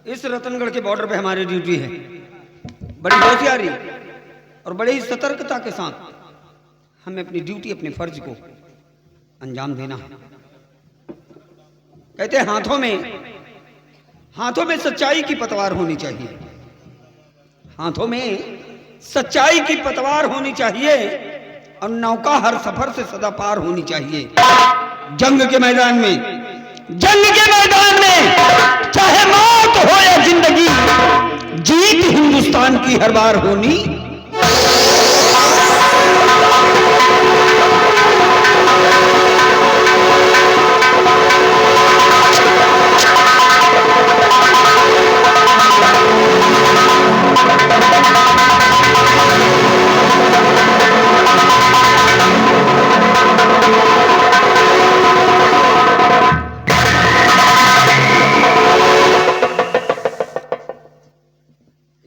इस रतनगढ़ के बॉर्डर पे हमारी ड्यूटी है। बड़ी होशियारी और बड़ी ही सतर्कता के साथ हमें अपनी ड्यूटी, अपने फर्ज को अंजाम देना है। कहते हैं हाथों में सच्चाई की पतवार होनी चाहिए। हाथों में सच्चाई की पतवार होनी चाहिए और नौका हर सफर से सदा पार होनी चाहिए। जंग के मैदान में चाहे मौत हो या जिंदगी, जीत हिंदुस्तान की हर बार होनी।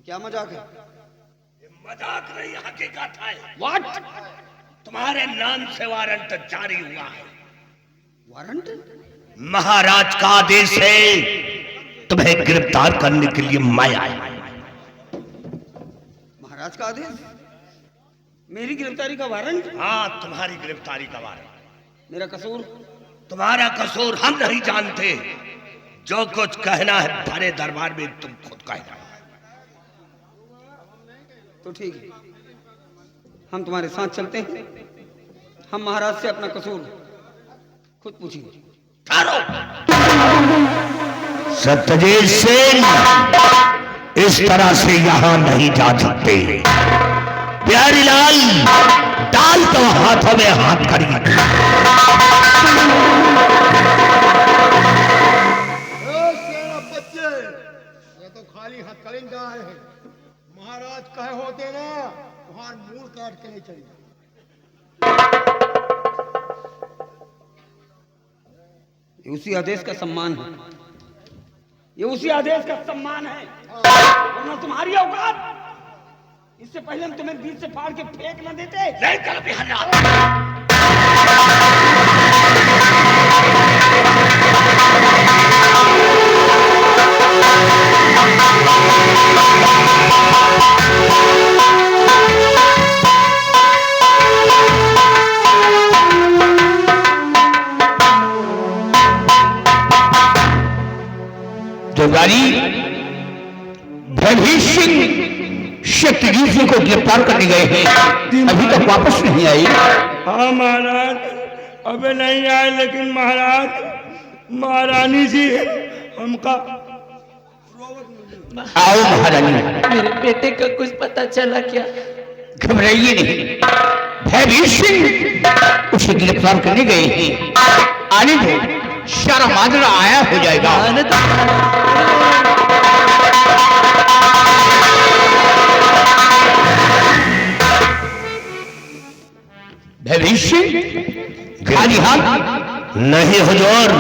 क्या मजाक है? ये मजाक नहीं, हकीकत है। व्हाट? तुम्हारे नाम से वारंट जारी हुआ है। वारंट? महाराज का आदेश है, तुम्हें गिरफ्तार करने के लिए मैं आया। महाराज का आदेश? मेरी गिरफ्तारी का वारंट? हाँ, तुम्हारी गिरफ्तारी का वारंट। मेरा कसूर? तुम्हारा कसूर हम नहीं जानते। जो कुछ कहना है भरे दरबार में तुम खुद कहना। तो ठीक है, हम तुम्हारे साथ चलते हैं। हम महाराज से अपना कसूर खुद पूछेंगे। सत्यजीत सिंह इस तरह से यहां नहीं जा सकते। प्यारी लाल, डाल तो हाथों में हाथ करी। बच्चे, ये तो खाली हथकड़ी आए हैं। महाराज कहे होते ना, वहां मूल काट के नहीं चाहिए। ये उसी आदेश का सम्मान है, ये उसी आदेश का सम्मान है। वरना तुम्हारी औकात, इससे पहले हम तुम्हें बीच से फाड़ के फेंक न देते। नहीं कर बिहार। भयभीत सिंह शक्तिजीत सिंह को गिरफ्तार करने गए हैं, अभी तक वापस नहीं आए। हाँ महाराज, अबे नहीं आए, लेकिन महाराज महारानी जी हमका। आओ महारानी। मेरे बेटे का कुछ पता चला क्या? घबराइए नहीं, भयभीत सिंह उसे गिरफ्तार करने गए हैं। आने दो, सारा माजरा आया हो जाएगा। भयभीत सिंह खाली हाथ नहीं हुजूर,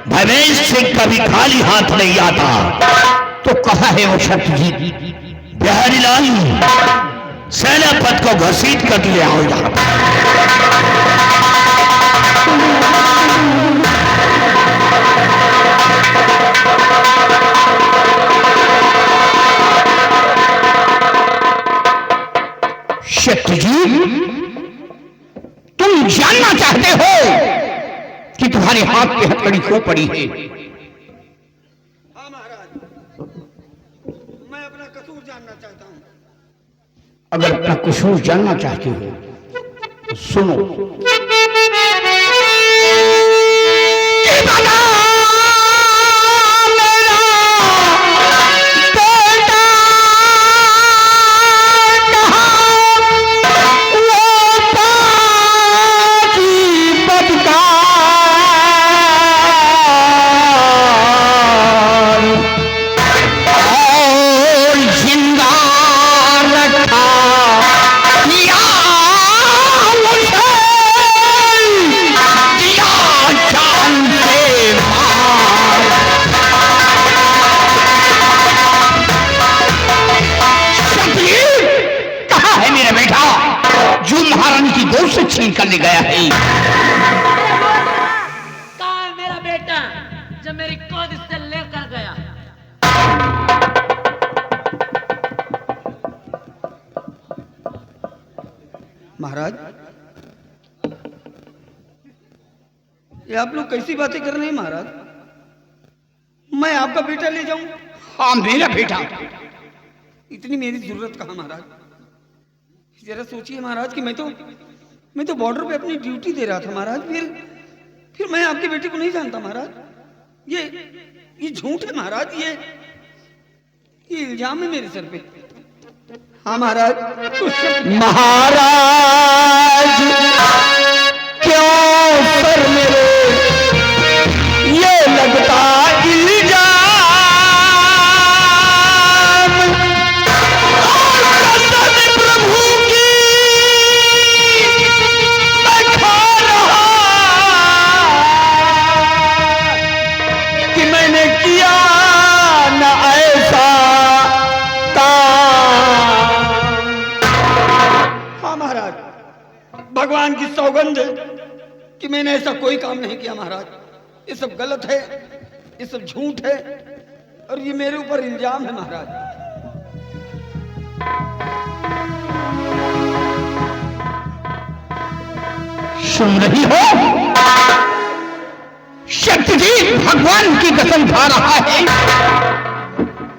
भवेश सिंह कभी खाली हाथ नहीं आता। तो कहा है वो शक्तिजीत? बिहारी लाल, सेनापति को घसीट कर ले आओ यहाँ पर। शक्तिजीत, तुम जानना चाहते हो कि तुम्हारे हाथ पे हथकड़ी क्यों पड़ी है? हाँ महाराज, मैं अपना कसूर जानना चाहता हूँ। अगर अपना कसूर जानना चाहते हो तो सुनो। छीन करने गया है। कहाँ है मेरा बेटा जो मेरी गोद से लेकर गया? महाराज, ये आप लोग कैसी बातें कर रहे हैं महाराज? मैं आपका बेटा ले जाऊं? हाँ मेरा बेटा। इतनी मेरी जरूरत कहाँ महाराज? जरा सोचिए महाराज कि मैं तो बॉर्डर पे अपनी ड्यूटी दे रहा था महाराज, फिर मैं आपके बेटे को नहीं जानता महाराज। ये झूठ है महाराज, ये इल्जाम है मेरे सर पे। हाँ महाराज। महाराज क्यों सर मेरे ये लगता इल्जाम, कसम प्रभु की मैं खा रहा कि मैंने किया न ऐसा काम। हाँ महाराज, भगवान की सौगंध कि मैंने ऐसा कोई काम नहीं किया महाराज। ये सब गलत है, ये सब झूठ है और ये मेरे ऊपर इल्जाम है महाराज। सुन रही हो? शक्तिजीत भगवान की कसम खा रहा है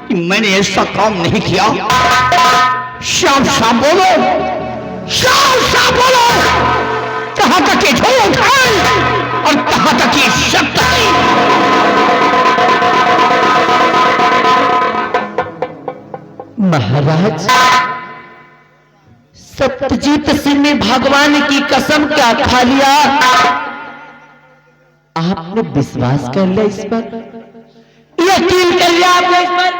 कि मैंने ऐसा काम नहीं किया। साफ साफ बोलो, साफ साफ बोलो, कहां तक ये झूठ है और कहां तक ये सत्य है? महाराज, सत्यजीत सिंह ने भगवान की कसम क्या खा लिया? आपने विश्वास कर लिया इस पर, यकीन कर लिया आपने इस पर?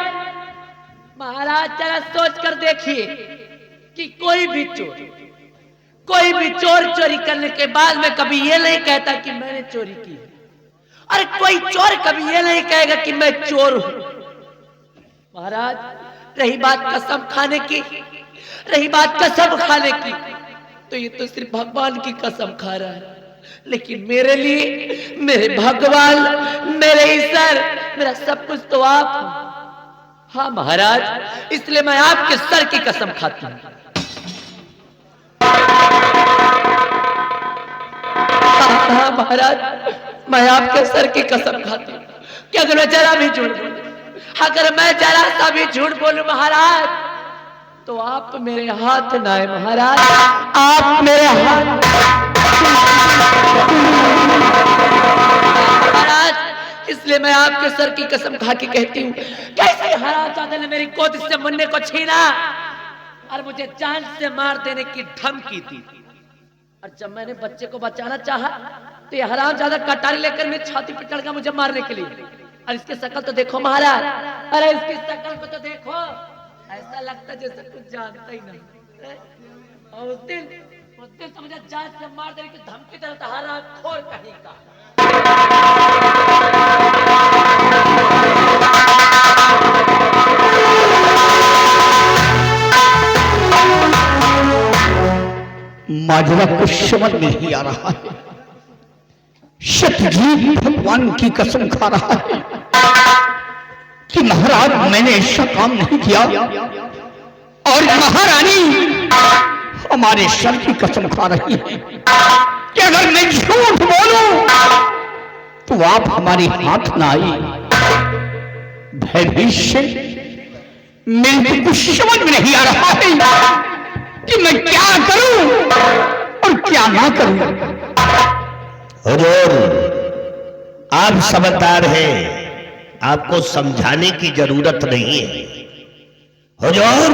महाराज जरा सोच कर देखिए कि कोई भी चोर चोरी करने के बाद में कभी ये नहीं कहता कि मैंने चोरी की। अरे कोई चोर कभी ये नहीं कहेगा कि मैं चोर हूं। महाराज, रही बात कसम खाने की, तो ये तो सिर्फ भगवान की कसम खा रहा है, लेकिन मेरे लिए मेरे भगवान, मेरे ईश्वर, मेरा सब कुछ तो आप हो। हाँ महाराज, इसलिए मैं आपके सर की कसम खाता हूं। हाँ महाराज, मैं आपके सर की कसम खाता हूं कि अगर मैं जरा भी झूठ बोलूं, अगर मैं जरा सा भी झूठ बोलूं महाराज, तो आप मेरे हाथ ना आए महाराज, आप मेरे हाथ। महाराज, इसलिए मैं आपके सर की कसम खा के कहती हूँ, कैसे हरामजादे ने मेरी गोद से मुन्ने को छीना और मुझे जान से मार देने की धमकी दी। और जब मैंने बच्चे को बचाना चाहा तो ये हरामजादा कटारी लेकर मेरी छाती पर चढ़ गया मुझे मारने के लिए। और इसकी शक्ल तो देखो महाराज, अरे इसकी शक्ल को तो देखो, ऐसा लगता जैसे कुछ जानता ही नहीं। और उस दिन तो मुझे जान से मार देने की धमकी दे रहा था, हरामखोर कहीं का। माजरा कुछ समझ में नहीं आ रहा है। सत्यजीत भगवान की कसम खा रहा है कि महाराज मैंने ऐसा काम नहीं किया, और महारानी हमारे सर की कसम खा रही है कि अगर मैं झूठ बोलूं तो आप हमारे हाथ ना आए। भयभीत मेरे कुछ समझ में नहीं आ रहा है कि मैं क्या करूं और क्या ना करूं। हुजूर, आप समझदार हैं, आपको समझाने की जरूरत नहीं है। हुजूर,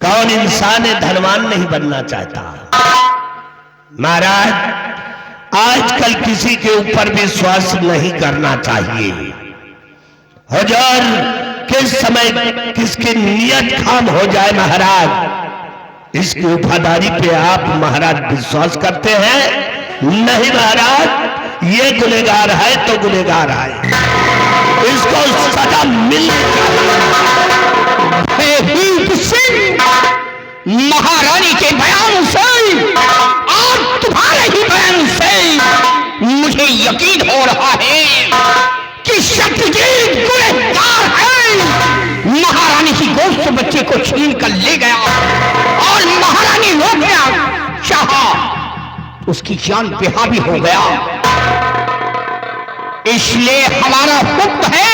कौन इंसान धनवान नहीं बनना चाहता? महाराज, आजकल किसी के ऊपर विश्वास नहीं करना चाहिए। हुजूर, किस समय किसकी नियत खाम हो जाए महाराज, इसकी वफादारी पे आप महाराज विश्वास करते हैं? नहीं महाराज, ये गुनहगार है तो गुनहगार है, इसको सजा मिलनी चाहिए। महारानी के बयान से और तुम्हारे ही बयान से मुझे यकीन हो रहा है कि सत्यजीत गुनहगार है। महारानी की गोद से बच्चे को छीन कर ले गया और महारानी उसकी जान पे हावी हो गया। इसलिए हमारा हुक्म है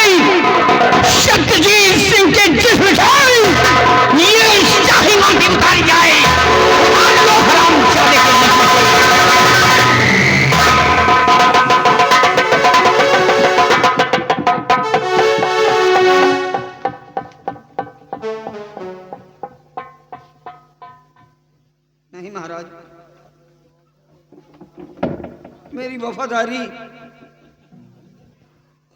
सत्यजीत सिंह के जिस्म से ये शाही मांगी उतारी जाए। मान लो हरामजादे के जिस्म से। नहीं महाराज, मेरी वफादारी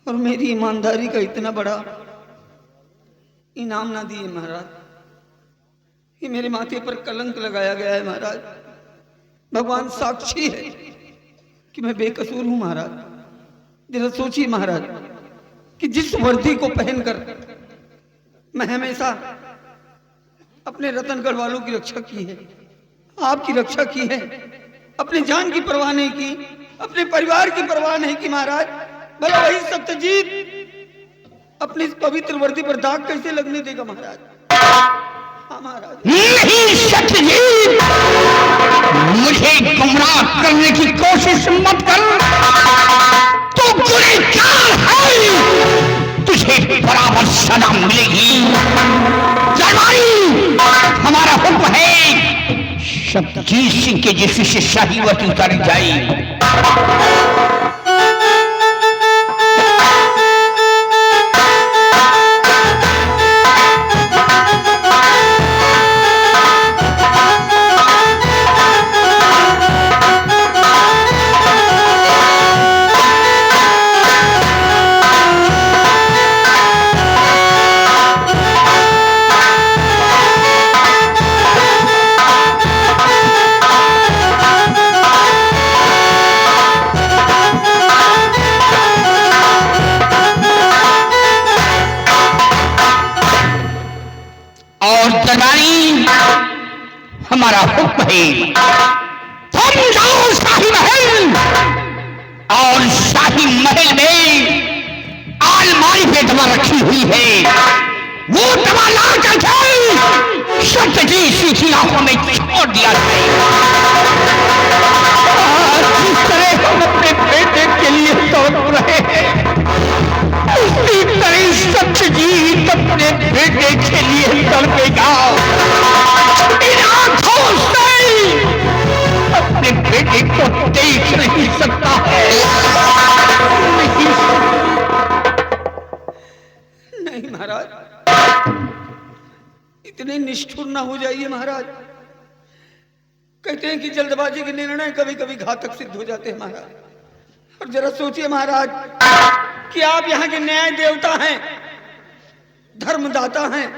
और मेरी ईमानदारी का इतना बड़ा इनाम ना दिए महाराज। ये मेरे माथे पर कलंक लगाया गया है महाराज। भगवान साक्षी है कि मैं बेकसूर हूं महाराज। जरा सोचिए महाराज कि जिस वर्दी को पहनकर मैं हमेशा अपने रतनगढ़ वालों की रक्षा की है, आपकी रक्षा की है, अपनी जान की परवाह नहीं की, अपने परिवार की परवाह नहीं की महाराज, भला वही सत्यजीत अपनी इस पवित्र वर्दी पर दाग कैसे लगने देगा महाराज? हाँ महाराज। नहीं सत्यजीत, मुझे गुमराह करने की कोशिश मत कर। तू गुनहगार है, तुझे बराबर सजा मिलेगी। दरबारी, हमारा हुक्म है सत्यजीत सिंह के जिस्म से शाही वर्दी उतारी जाए। हमारा हुक्म है तुम जाओ शाही महल, और शाही महल में अलमारी पे दवा रखी हुई है, वो दवा ला करके सत्यजीत सिंह की आंखों में छोड़ दिया जाए। जिस तरह हम अपने बेटे के लिए तड़प रहे हैं, उसी तरह सत्यजीत अपने बेटे के लिए तड़पेगा। इन आंखों से अपने बेटे को देख नहीं सकता है। नहीं महाराज, इतने निष्ठुर ना हो जाइए महाराज। कहते हैं कि जल्दबाजी के निर्णय कभी कभी घातक सिद्ध हो जाते हैं महाराज। और जरा सोचिए महाराज कि आप यहाँ के न्याय देवता हैं, धर्मदाता हैं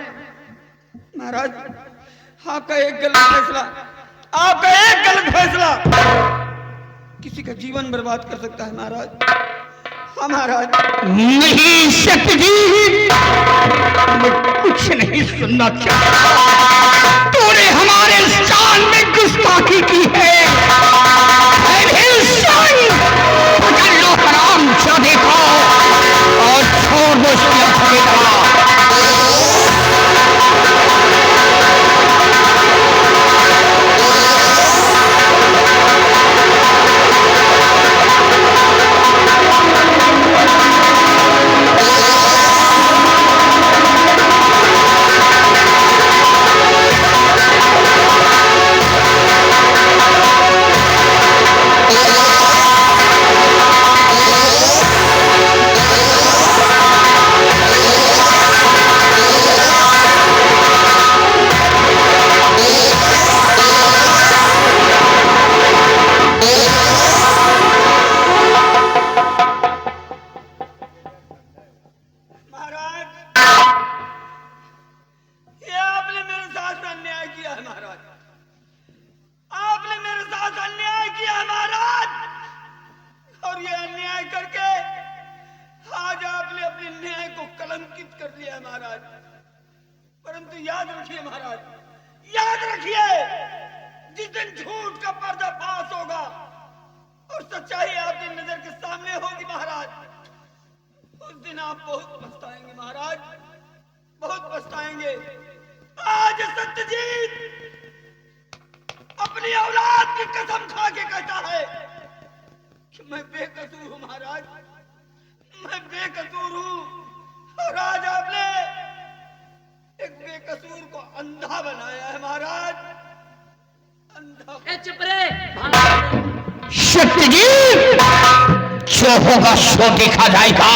महाराज। आपका एक गलत फैसला, आपका एक गलत फैसला किसी का जीवन बर्बाद कर सकता है महाराज। हाँ महाराज। नहीं सत्यजीत, मैं कुछ नहीं सुनना चाहता। तूने हमारे शान में गुस्ताखी की है। पकड़ लो हरामजादे को और छोड़ दो उसकी हथेली। आज सत्यजीत अपनी औलाद की कसम खा के कहता है कि मैं बेकसूर हूं महाराज, मैं बेकसूर हूं। और आज आपने एक बेकसूर को अंधा बनाया है महाराज, अंधा। ए चुप रे। शक्ति जी, जो होगा सो देखा जाएगा।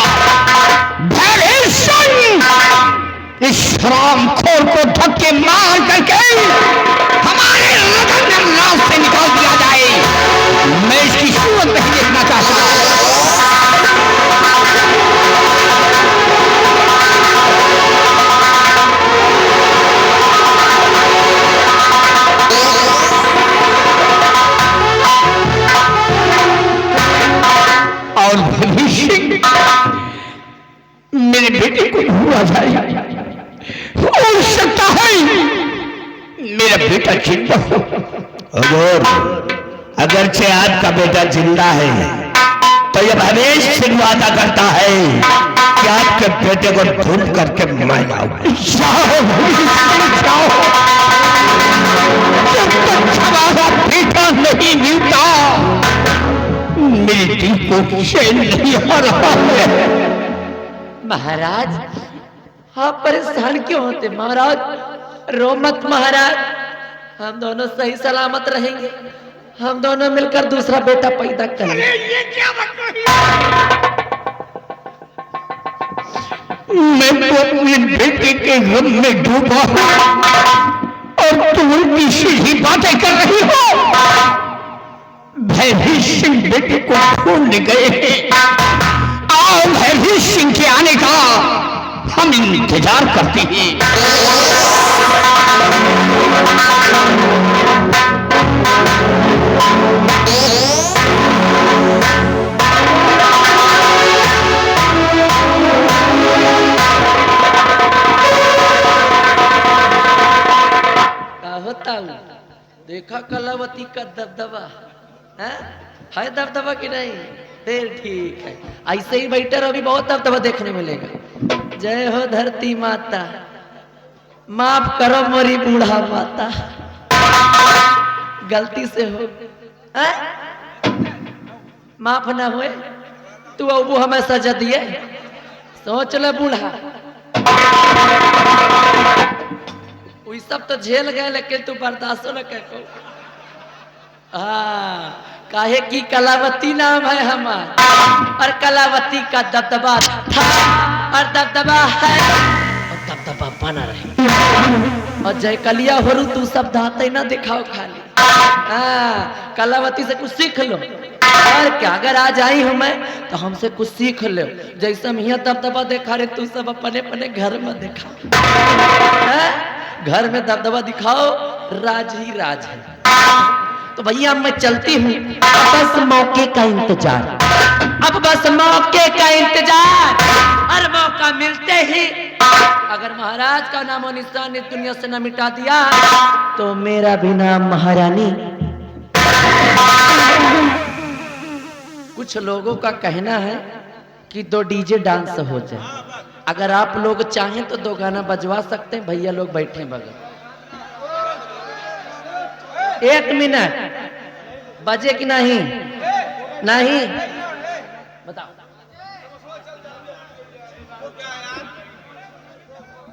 इस शराबखोर को धक्के मार करके हमारे राज से निकाल दिया जाए। मैं इसकी सूरत नहीं देखना चाहता। और भविष्य मेरे बेटे को हुआ जाए, हो सकता है मेरा बेटा जिंदा हो। हुजूर, अगरचे आपका बेटा जिंदा है तो ये भवेश सिंह वादा करता है कि आपके बेटे को ढूंढ करके मैं लाऊंगा। जाओ, जब तक हमारा बेटा नहीं मिलता मेरे दिल को चैन नहीं आ रहा है। महाराज आप परेशान क्यों होते? महाराज रो मत महाराज, हम दोनों सही सलामत रहेंगे। हम दोनों मिलकर दूसरा बेटा पैदा करेंगे। ये क्या बकवास मैं तो अपने बेटे के गम में डूबा और तुम उल्टी सीधी बातें कर रही हो। भैरवी सिंह बेटे को ढूंढ गए हैं। आओ भैरवी सिंह के आने का हम इंतजार करते हैं। क्या होता हूँ? देखा कलावती का दबदबा है दबदबा कि नहीं? फिर ठीक है, ऐसे ही बैठे रहो, अभी बहुत दबदबा देखने मिलेगा। जय हो धरती माता, माफ करो मोरी बूढ़ा माता, गलती से हो माफ ना हुए तू अब हमें सजा दिए। सोच ले बूढ़ा, वही सब तो झेल गए लेकिन तू बर्दाश्त न कर। हाँ, काहे की कलावती नाम है हमारा, और कलावती का दबदबा था और दबदबा है और दबदबा बना रहे। और जय कलिया हो तू सब दाते ना दिखाओ खाली। हाँ, कलावती से कुछ सीख लो। और क्या, अगर आज आई हूं मैं तो हमसे कुछ सीख लो। जैसे हम यहाँ दबदबा देखा रहे तू सब अपने अपने घर में दिखा। घर में दबदबा दिखाओ, राज ही राज है। तो भैया मैं चलती हूँ, बस मौके का इंतजार, अब बस मौके का इंतजार। और मौका मिलते ही अगर महाराज का नामो निशान इस दुनिया से न मिटा दिया तो मेरा भी नाम महारानी। कुछ लोगों का कहना है कि 2 डीजे डांस हो जाए। अगर आप लोग चाहें तो 2 गाना बजवा सकते हैं। भैया लोग बैठे बगल। 1 मिनट बजे कि नहीं? नहीं बताओ,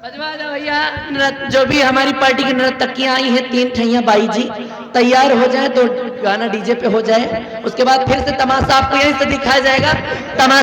बजवा दो भैया। जो भी हमारी पार्टी की नर्तकियां आई हैं 3 ठैया बाई जी, तैयार हो जाए तो गाना डीजे पे हो जाए। उसके बाद फिर से तमाशा आपको यहीं से दिखाया जाएगा। तमाशा